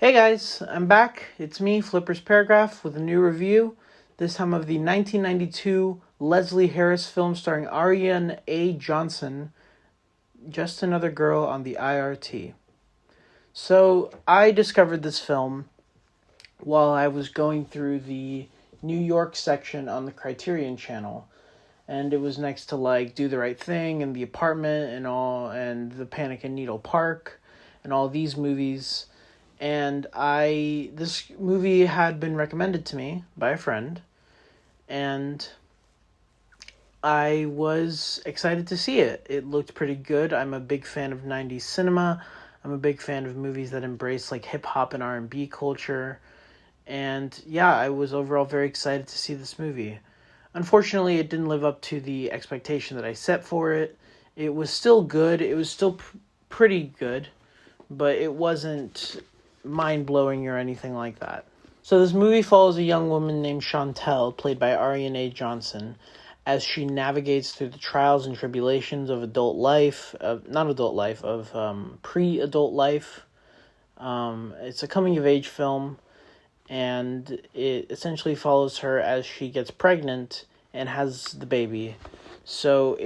Hey guys, I'm back. It's me, Flipper's Paragraph, with a new review, this time of the 1992 Leslie Harris film starring Ariyan A. Johnson, Just Another Girl on the I.R.T. So, I discovered this film while I was going through the New York section on the Criterion channel, and it was next to Do the Right Thing and The Apartment and The Panic in Needle Park and all these movies. And this movie had been recommended to me by a friend, and I was excited to see it. It looked pretty good. I'm a big fan of 90s cinema. I'm a big fan of movies that embrace hip-hop and R&B culture. And yeah, I was overall very excited to see this movie. Unfortunately, it didn't live up to the expectation that I set for it. It was still good. It was still pretty good, but it wasn't mind-blowing or anything like that. So this movie follows a young woman named Chantel, played by Ariyan A. Johnson, as she navigates through the trials and tribulations of pre-adult life. It's a coming-of-age film, and it essentially follows her as she gets pregnant and has the baby. So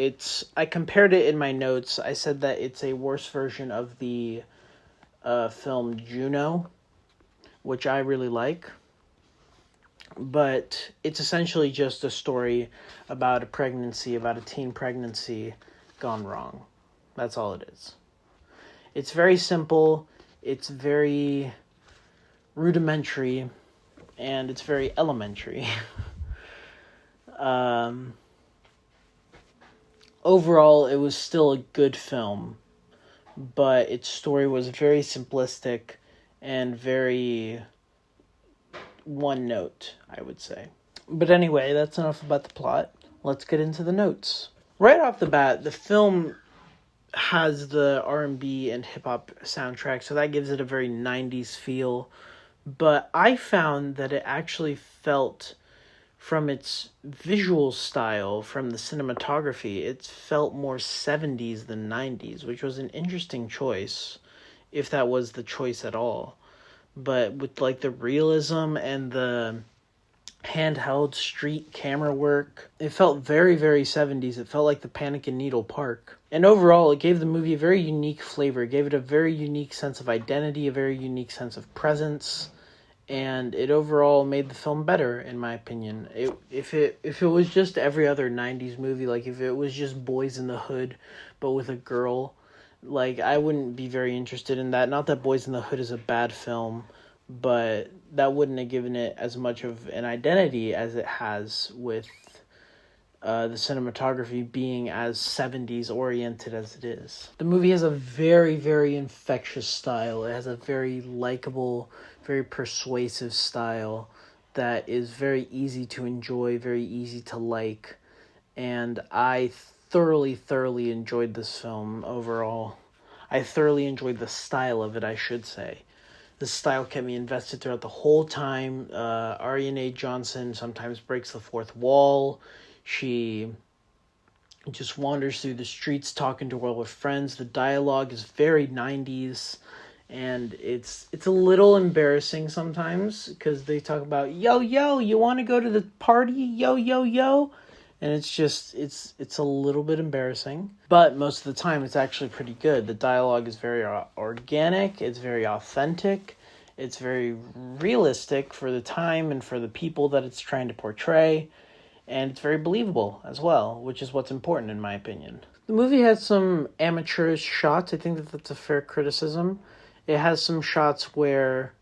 I compared it in my notes. I said that it's a worse version of the film Juno, which I really like, but it's essentially just a story about a teen pregnancy gone wrong. That's all it is. It's very simple, it's very rudimentary, and it's very elementary. Overall, it was still a good film, but its story was very simplistic and very one note, I would say. But anyway, that's enough about the plot. Let's get into the notes. Right off the bat, the film has the R&B and hip-hop soundtrack, so that gives it a very 90s feel. But I found that it actually felt, from its visual style, from the cinematography, it felt more 70s than 90s, which was an interesting choice, if that was the choice at all. But with the realism and the handheld street camera work, it felt very, very 70s. It felt like the Panic in Needle Park. And overall, it gave the movie a very unique flavor. It gave it a very unique sense of identity, a very unique sense of presence. And it overall made the film better, in my opinion. If it was just every other 90s movie, if it was just Boys in the Hood, but with a girl, I wouldn't be very interested in that. Not that Boys in the Hood is a bad film, but that wouldn't have given it as much of an identity as it has with the cinematography being as 70s oriented as it is. The movie has a very, very infectious style. It has a very likable, very persuasive style that is very easy to enjoy, very easy to like, and I thoroughly enjoyed this film overall. I thoroughly enjoyed the style of it, I should say. The style kept me invested throughout the whole time. Ariyan A. Johnson sometimes breaks the fourth wall. She just wanders through the streets talking to all her friends. The dialogue is very 90s. And it's a little embarrassing sometimes because they talk about, yo, you want to go to the party? Yo. And it's a little bit embarrassing. But most of the time, it's actually pretty good. The dialogue is very organic. It's very authentic. It's very realistic for the time and for the people that it's trying to portray. And it's very believable as well, which is what's important in my opinion. The movie has some amateurish shots. I think that's a fair criticism. It has some shots where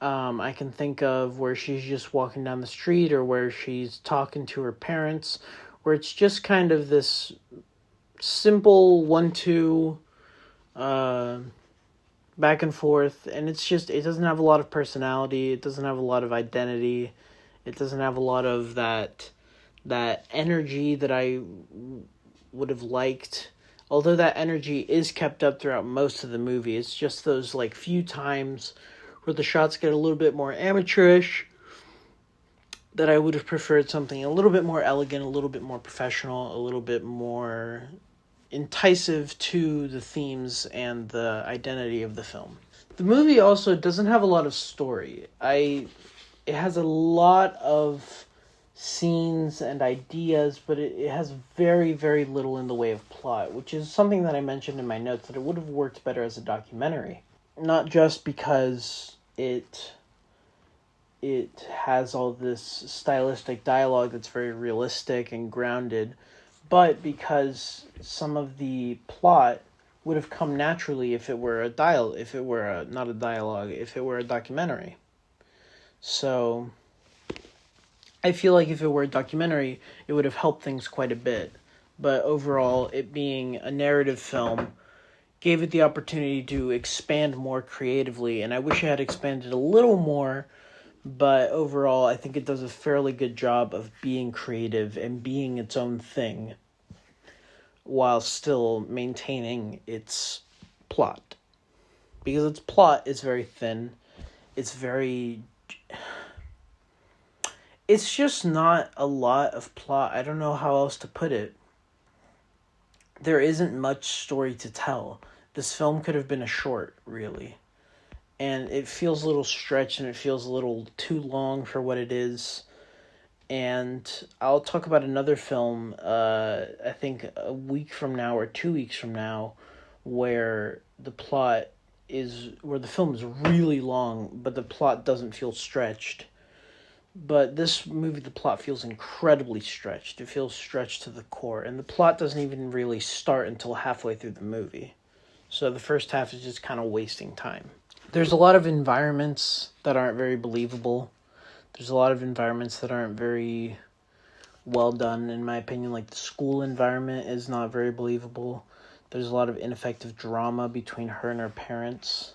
I can think of where she's just walking down the street or where she's talking to her parents, where it's just kind of this simple 1-2 back and forth, and it doesn't have a lot of personality, it doesn't have a lot of identity, it doesn't have a lot of that energy that I would have liked. Although that energy is kept up throughout most of the movie, it's just those few times where the shots get a little bit more amateurish that I would have preferred something a little bit more elegant, a little bit more professional, a little bit more enticing to the themes and the identity of the film. The movie also doesn't have a lot of story. It has a lot of scenes and ideas, but it has very, very little in the way of plot, which is something that I mentioned in my notes, that it would have worked better as a documentary. Not just because it has all this stylistic dialogue that's very realistic and grounded, but because some of the plot would have come naturally if it were if it were not a dialogue, if it were a documentary. So I feel like if it were a documentary, it would have helped things quite a bit. But overall, it being a narrative film gave it the opportunity to expand more creatively, and I wish it had expanded a little more, but overall, I think it does a fairly good job of being creative and being its own thing, while still maintaining its plot. Because its plot is very thin. It's just not a lot of plot. I don't know how else to put it. There isn't much story to tell. This film could have been a short, really. And it feels a little stretched, and it feels a little too long for what it is. And I'll talk about another film, I think a week from now or 2 weeks from now, where the film is really long, but the plot doesn't feel stretched. But this movie, the plot feels incredibly stretched. It feels stretched to the core, and the plot doesn't even really start until halfway through the movie. So the first half is just kind of wasting time. There's a lot of environments that aren't very believable. There's a lot of environments that aren't very well done, in my opinion. Like the school environment is not very believable. There's a lot of ineffective drama between her and her parents.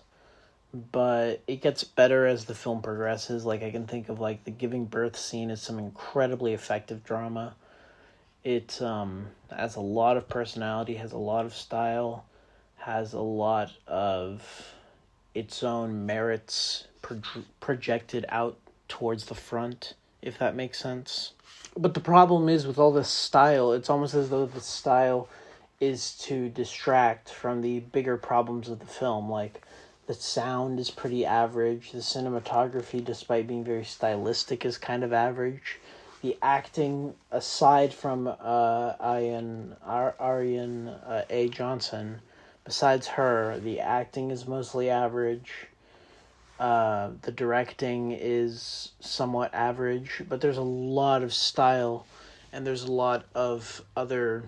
But it gets better as the film progresses. Like I can think of like the giving birth scene is some incredibly effective drama. It has a lot of personality, has a lot of style, has a lot of its own merits projected out towards the front, if that makes sense. But the problem is with all this style, it's almost as though the style is to distract from the bigger problems of the film. Like the sound is pretty average. The cinematography, despite being very stylistic, is kind of average. The acting, aside from Ariyan A. Johnson, besides her, the acting is mostly average. The directing is somewhat average, but there's a lot of style, and there's a lot of other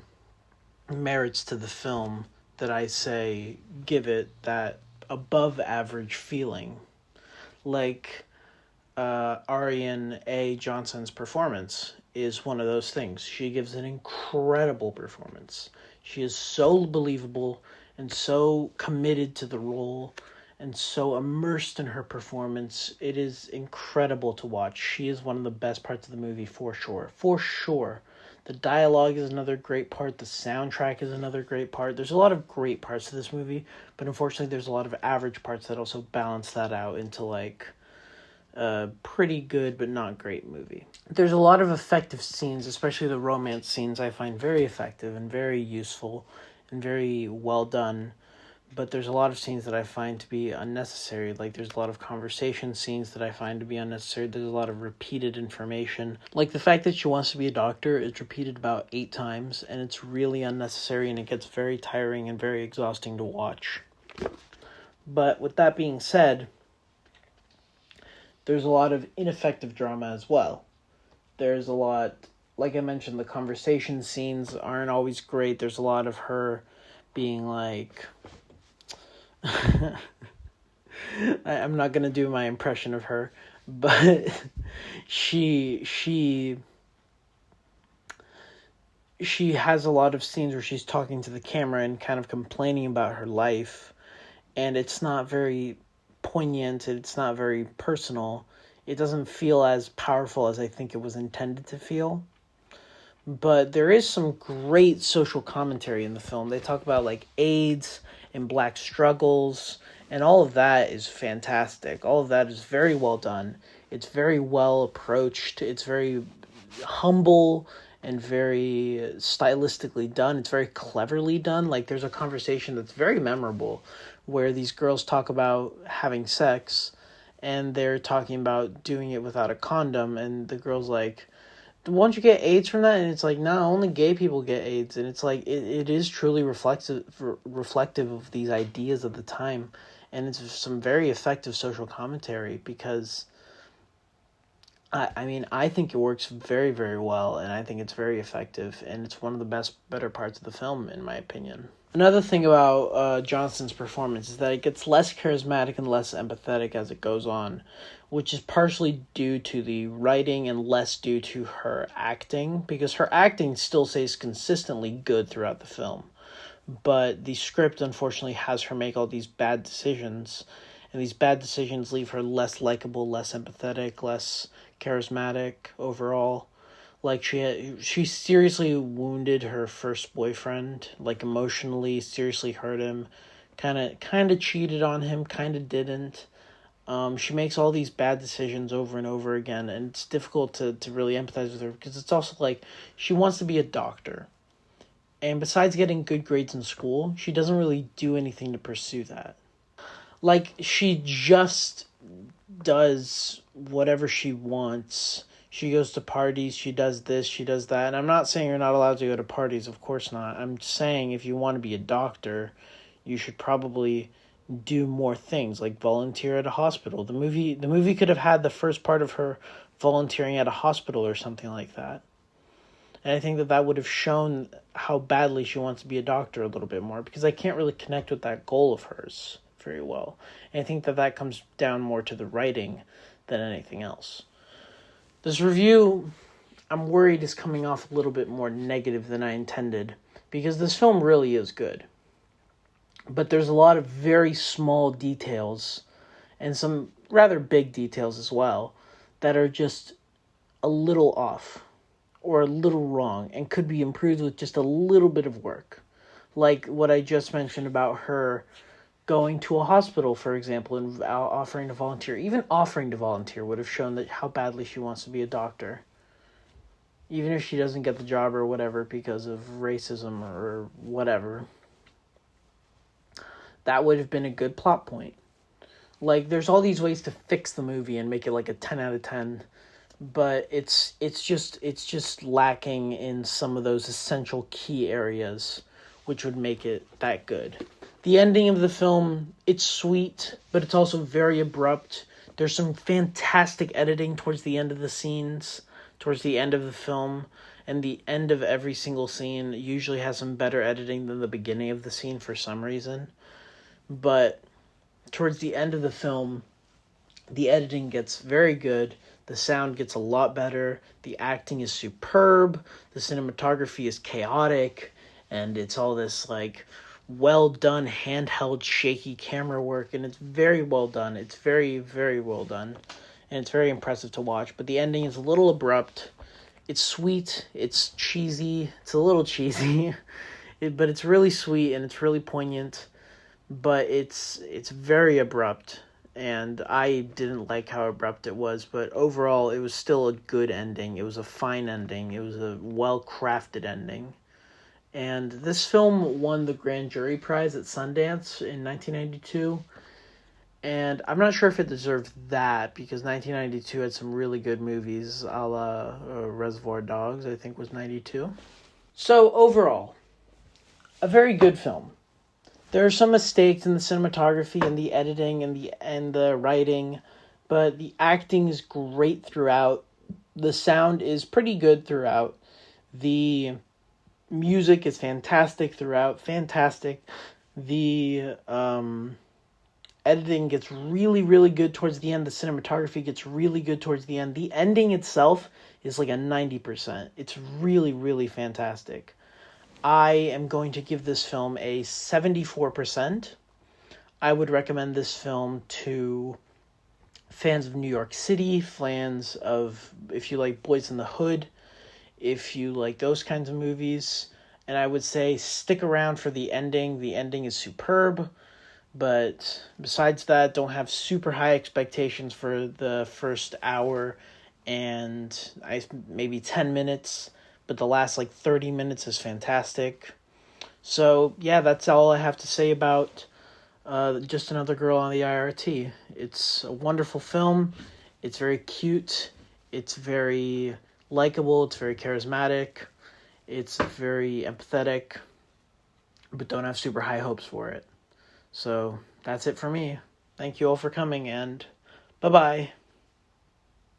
merits to the film that I say give it that above average feeling. Like Ariyan A. Johnson's performance is one of those things. She gives an incredible performance. She is so believable and so committed to the role and so immersed in her performance. It is incredible to watch. She is one of the best parts of the movie for sure. For sure. The dialogue is another great part. The soundtrack is another great part. There's a lot of great parts to this movie, but unfortunately there's a lot of average parts that also balance that out into like a pretty good but not great movie. There's a lot of effective scenes, especially the romance scenes, I find very effective and very useful and very well done. But there's a lot of scenes that I find to be unnecessary. Like there's a lot of conversation scenes that I find to be unnecessary. There's a lot of repeated information. Like the fact that she wants to be a doctor is repeated about 8 times, and it's really unnecessary, and it gets very tiring and very exhausting to watch. But with that being said, there's a lot of ineffective drama as well. There's a lot, like I mentioned, the conversation scenes aren't always great. There's a lot of her being like... I'm not gonna do my impression of her, but she has a lot of scenes where she's talking to the camera and kind of complaining about her life, and it's not very poignant, it's not very personal. It doesn't feel as powerful as I think it was intended to feel. But there is some great social commentary in the film. They talk about like AIDS and black struggles, and all of that is fantastic. All of that is very well done. It's very well approached. It's very humble and very stylistically done. It's very cleverly done. Like, there's a conversation that's very memorable where these girls talk about having sex, and they're talking about doing it without a condom, and the girl's like, won't you get AIDS from that? And it's like, no, only gay people get AIDS. And it's like, it is truly reflective of these ideas of the time, and it's some very effective social commentary, because I think it works very, very well, and I think it's very effective, and it's one of the better parts of the film, in my opinion. Another thing about Johnson's performance is that it gets less charismatic and less empathetic as it goes on, which is partially due to the writing and less due to her acting, because her acting still stays consistently good throughout the film. But the script, unfortunately, has her make all these bad decisions, and these bad decisions leave her less likable, less empathetic, less charismatic overall. Like, she seriously wounded her first boyfriend, like, emotionally, seriously hurt him, kind of cheated on him, kind of didn't. She makes all these bad decisions over and over again, and it's difficult to really empathize with her, because it's also like, she wants to be a doctor. And besides getting good grades in school, she doesn't really do anything to pursue that. Like, she just does whatever she wants. She goes to parties, she does this, she does that. And I'm not saying you're not allowed to go to parties, of course not. I'm saying if you want to be a doctor, you should probably do more things, like volunteer at a hospital. The movie could have had the first part of her volunteering at a hospital or something like that. And I think that would have shown how badly she wants to be a doctor a little bit more, because I can't really connect with that goal of hers very well. And I think that comes down more to the writing than anything else. This review, I'm worried, is coming off a little bit more negative than I intended, because this film really is good. But there's a lot of very small details, and some rather big details as well, that are just a little off, or a little wrong, and could be improved with just a little bit of work. Like what I just mentioned about her going to a hospital, for example, and offering to volunteer. Even offering to volunteer would have shown that how badly she wants to be a doctor. Even if she doesn't get the job or whatever because of racism or whatever. That would have been a good plot point. Like, there's all these ways to fix the movie and make it like a 10 out of 10. But it's just lacking in some of those essential key areas, which would make it that good. The ending of the film, it's sweet, but it's also very abrupt. There's some fantastic editing towards the end of the scenes, towards the end of the film, and the end of every single scene usually has some better editing than the beginning of the scene for some reason. But towards the end of the film, the editing gets very good. The sound gets a lot better. The acting is superb. The cinematography is chaotic. And it's all this, like, well-done, handheld, shaky camera work. And it's very well done. It's very, very well done. And it's very impressive to watch. But the ending is a little abrupt. It's sweet. It's cheesy. It's a little cheesy. But it's really sweet and it's really poignant. But it's very abrupt. And I didn't like how abrupt it was, but overall, it was still a good ending. It was a fine ending. It was a well-crafted ending. And this film won the Grand Jury Prize at Sundance in 1992. And I'm not sure if it deserved that, because 1992 had some really good movies, a la Reservoir Dogs, I think was 92. So overall, a very good film. There are some mistakes in the cinematography and the editing and the writing, but the acting is great throughout. The sound is pretty good throughout. The music is fantastic throughout. Fantastic. The editing gets really, really good towards the end. The cinematography gets really good towards the end. The ending itself is like a 90%. It's really, really fantastic. I am going to give this film a 74%. I would recommend this film to fans of New York City, fans of, if you like Boys in the Hood, if you like those kinds of movies. And I would say stick around for the ending. The ending is superb. But besides that, don't have super high expectations for the first hour and maybe 10 minutes. but the last 30 minutes is fantastic. So yeah, that's all I have to say about Just Another Girl on the I.R.T. It's a wonderful film. It's very cute. It's very likable. It's very charismatic. It's very empathetic, but don't have super high hopes for it. So that's it for me. Thank you all for coming, and bye-bye.